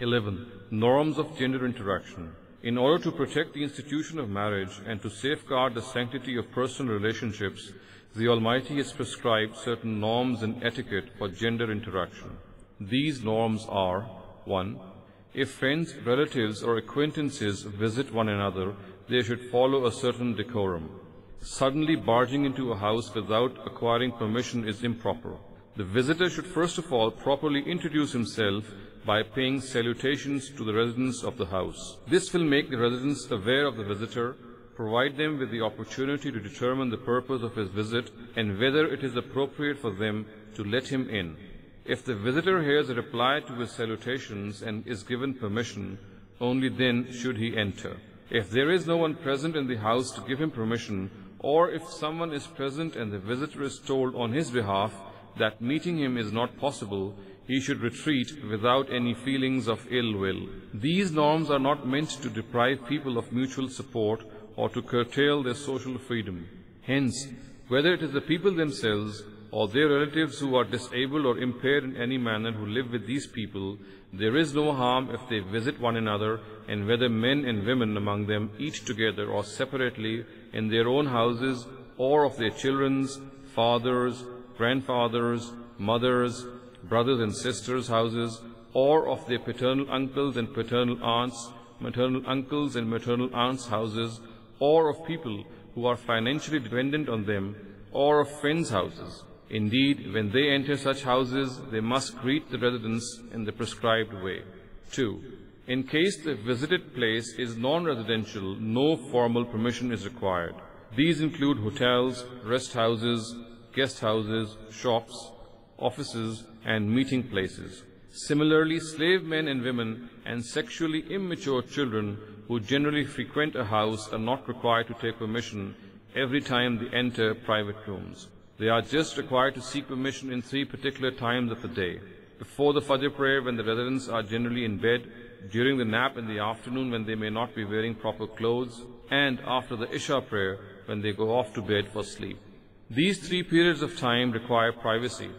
11. Norms of gender interaction. In order to protect the institution of marriage and to safeguard the sanctity of personal relationships, the Almighty has prescribed certain norms and etiquette for gender interaction. These norms are: 1. If friends, relatives, or acquaintances visit one another, they should follow a certain decorum. Suddenly barging into a house without acquiring permission is improper. The visitor should first of all properly introduce himself by paying salutations to the residents of the house. This will make the residents aware of the visitor, provide them with the opportunity to determine the purpose of his visit and whether it is appropriate for them to let him in. If the visitor hears a reply to his salutations and is given permission, only then should he enter. If there is no one present in the house to give him permission, or if someone is present and the visitor is told on his behalf that meeting him is not possible, he should retreat without any feelings of ill will. These norms are not meant to deprive people of mutual support or to curtail their social freedom. Hence, whether it is the people themselves or their relatives who are disabled or impaired in any manner who live with these people, there is no harm if they visit one another, and whether men and women among them eat together or separately in their own houses, or of their children's, fathers, grandfathers, mothers, brothers and sisters' houses, or of their paternal uncles and paternal aunts, maternal uncles and maternal aunts' houses, or of people who are financially dependent on them, or of friends' houses. Indeed, when they enter such houses, they must greet the residents in the prescribed way. 2. In case the visited place is non-residential, no formal permission is required. These include hotels, rest houses, guest houses, shops, offices, and meeting places. Similarly, slave men and women and sexually immature children who generally frequent a house are not required to take permission every time they enter private rooms. They are just required to seek permission in 3 particular times of the day: before the Fajr prayer, when the residents are generally in bed, during the nap in the afternoon when they may not be wearing proper clothes, and after the Isha prayer when they go off to bed for sleep. These 3 periods of time require privacy.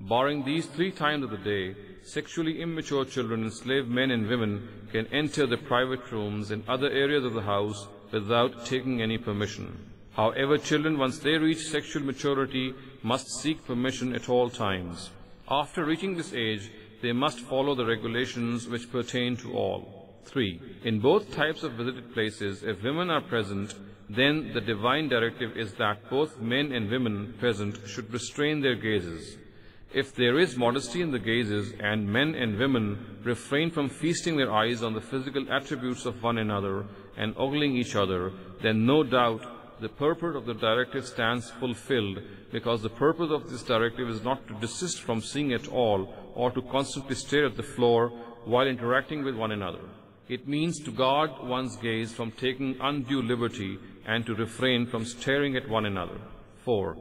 Barring these 3 times of the day, sexually immature children and slave men and women can enter the private rooms and other areas of the house without taking any permission. However, children, once they reach sexual maturity, must seek permission at all times. After reaching this age, they must follow the regulations which pertain to all. 3. In both types of visited places, if women are present, then the divine directive is that both men and women present should restrain their gazes. If there is modesty in the gazes and men and women refrain from feasting their eyes on the physical attributes of one another and ogling each other, then no doubt the purport of the directive stands fulfilled, because the purpose of this directive is not to desist from seeing at all or to constantly stare at the floor while interacting with one another. It means to guard one's gaze from taking undue liberty and to refrain from staring at one another. 4.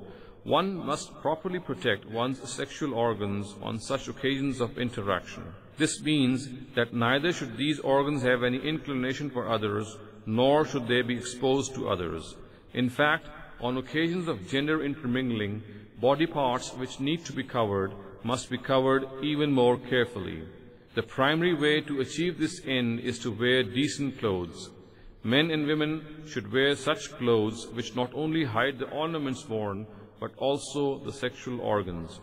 One must properly protect one's sexual organs on such occasions of interaction. This means that neither should these organs have any inclination for others, nor should they be exposed to others. In fact, on occasions of gender intermingling, body parts which need to be covered must be covered even more carefully. The primary way to achieve this end is to wear decent clothes. Men and women should wear such clothes which not only hide the ornaments worn, but also the sexual organs.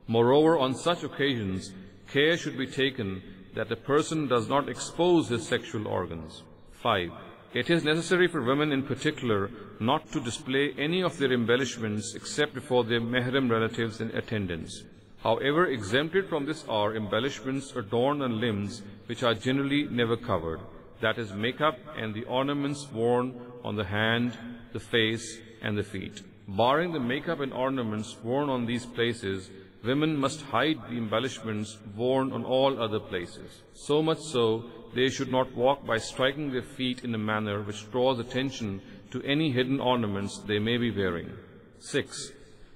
Moreover, on such occasions, care should be taken that the person does not expose his sexual organs. 5. It is necessary for women in particular not to display any of their embellishments except before their mahram relatives in attendance. However, exempted from this are embellishments adorned on limbs which are generally never covered, that is, makeup and the ornaments worn on the hand, the face, and the feet. Barring the makeup and ornaments worn on these places, women must hide the embellishments worn on all other places. So much so, they should not walk by striking their feet in a manner which draws attention to any hidden ornaments they may be wearing. 6.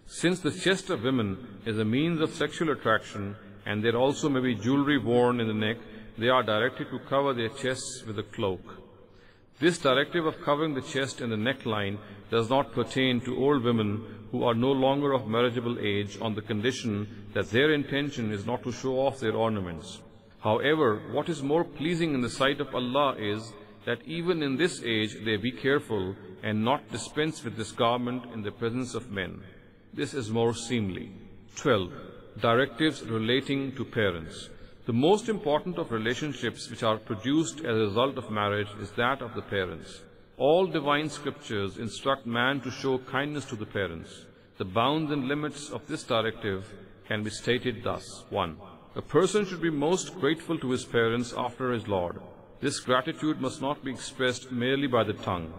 Since the chest of women is a means of sexual attraction, and there also may be jewelry worn in the neck, they are directed to cover their chests with a cloak. This directive of covering the chest and the neckline does not pertain to old women who are no longer of marriageable age, on the condition that their intention is not to show off their ornaments. However, what is more pleasing in the sight of Allah is that even in this age they be careful and not dispense with this garment in the presence of men. This is more seemly. 12. Directives relating to parents. The most important of relationships which are produced as a result of marriage is that of the parents. All divine scriptures instruct man to show kindness to the parents. The bounds and limits of this directive can be stated thus. 1. A person should be most grateful to his parents after his Lord. This gratitude must not be expressed merely by the tongue.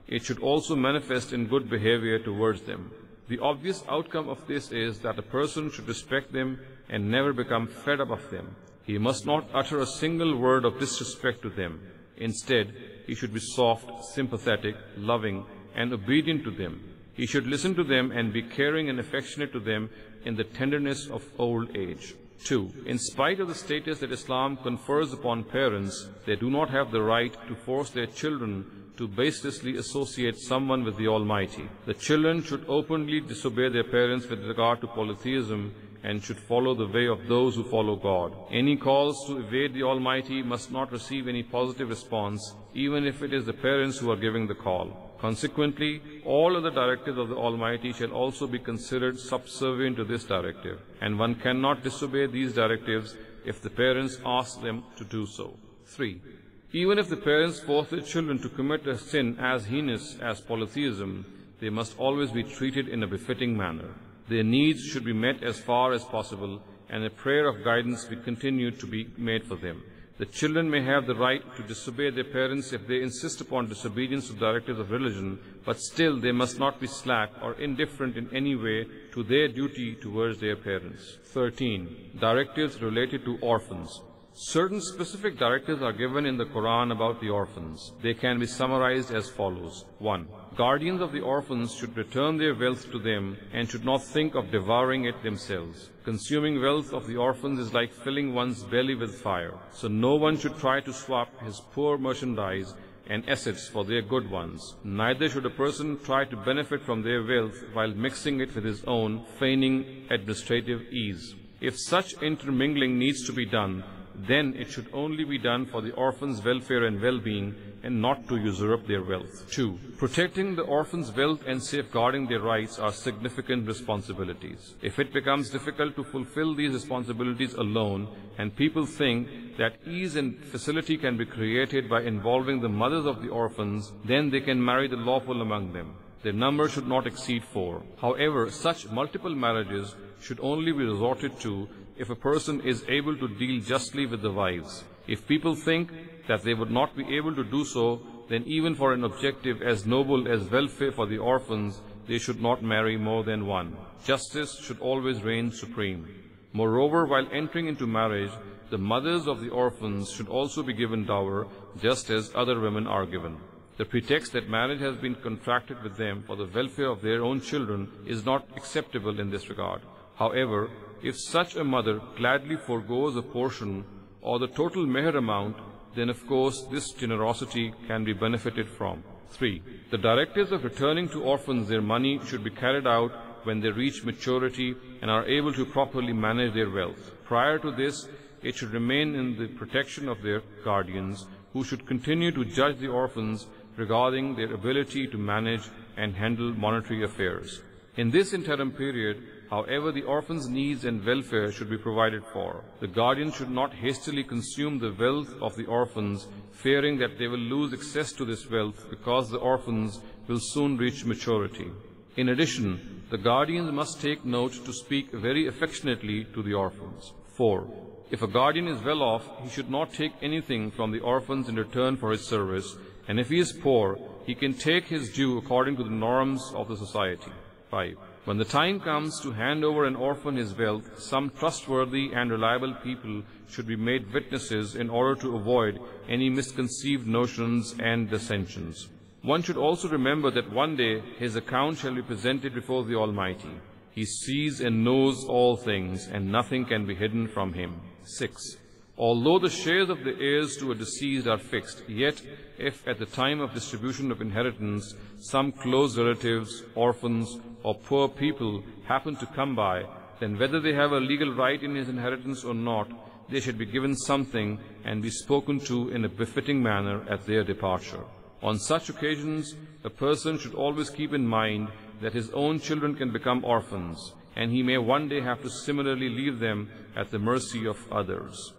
It should also manifest in good behavior towards them. The obvious outcome of this is that a person should respect them and never become fed up of them. He must not utter a single word of disrespect to them. Instead, he should be soft, sympathetic, loving, and obedient to them. He should listen to them and be caring and affectionate to them in the tenderness of old age. 2. In spite of the status that Islam confers upon parents, they do not have the right to force their children to baselessly associate someone with the Almighty. The children should openly disobey their parents with regard to polytheism and should follow the way of those who follow God. Any calls to evade the Almighty must not receive any positive response, even if it is the parents who are giving the call. Consequently, all other directives of the Almighty shall also be considered subservient to this directive, and one cannot disobey these directives if the parents ask them to do so. 3. Even if the parents force their children to commit a sin as heinous as polytheism, they must always be treated in a befitting manner. Their needs should be met as far as possible, and a prayer of guidance be continued to be made for them. The children may have the right to disobey their parents if they insist upon disobedience to directives of religion, but still they must not be slack or indifferent in any way to their duty towards their parents. 13. Directives related to orphans. Certain specific directives are given in the Quran about the orphans. They can be summarized as follows. 1. Guardians of the orphans should return their wealth to them and should not think of devouring it themselves. Consuming wealth of the orphans is like filling one's belly with fire. So no one should try to swap his poor merchandise and assets for their good ones. Neither should a person try to benefit from their wealth while mixing it with his own, feigning administrative ease. If such intermingling needs to be done, then it should only be done for the orphans' welfare and well-being and not to usurp their wealth. 2. Protecting the orphans' wealth and safeguarding their rights are significant responsibilities. If it becomes difficult to fulfill these responsibilities alone, and people think that ease and facility can be created by involving the mothers of the orphans, then they can marry the lawful among them. Their number should not exceed 4. However, such multiple marriages should only be resorted to if a person is able to deal justly with the wives. If people think that they would not be able to do so, then even for an objective as noble as welfare for the orphans, they should not marry more than one. Justice should always reign supreme. Moreover, while entering into marriage, the mothers of the orphans should also be given dower, just as other women are given. The pretext that marriage has been contracted with them for the welfare of their own children is not acceptable in this regard. However, if such a mother gladly forgoes a portion or the total meher amount, then of course this generosity can be benefited from. 3. The directives of returning to orphans their money should be carried out when they reach maturity and are able to properly manage their wealth. Prior to this, it should remain in the protection of their guardians, who should continue to judge the orphans regarding their ability to manage and handle monetary affairs. In this interim period, however, the orphans' needs and welfare should be provided for. The guardian should not hastily consume the wealth of the orphans, fearing that they will lose access to this wealth because the orphans will soon reach maturity. In addition, the guardians must take note to speak very affectionately to the orphans. 4. If a guardian is well off, he should not take anything from the orphans in return for his service, and if he is poor, he can take his due according to the norms of the society. 5. When the time comes to hand over an orphan his wealth, some trustworthy and reliable people should be made witnesses in order to avoid any misconceived notions and dissensions. One should also remember that one day his account shall be presented before the Almighty. He sees and knows all things, and nothing can be hidden from him. 6. Although the shares of the heirs to a deceased are fixed, yet if at the time of distribution of inheritance some close relatives, orphans, or poor people happen to come by, then whether they have a legal right in his inheritance or not, they should be given something and be spoken to in a befitting manner at their departure. On such occasions, a person should always keep in mind that his own children can become orphans, and he may one day have to similarly leave them at the mercy of others.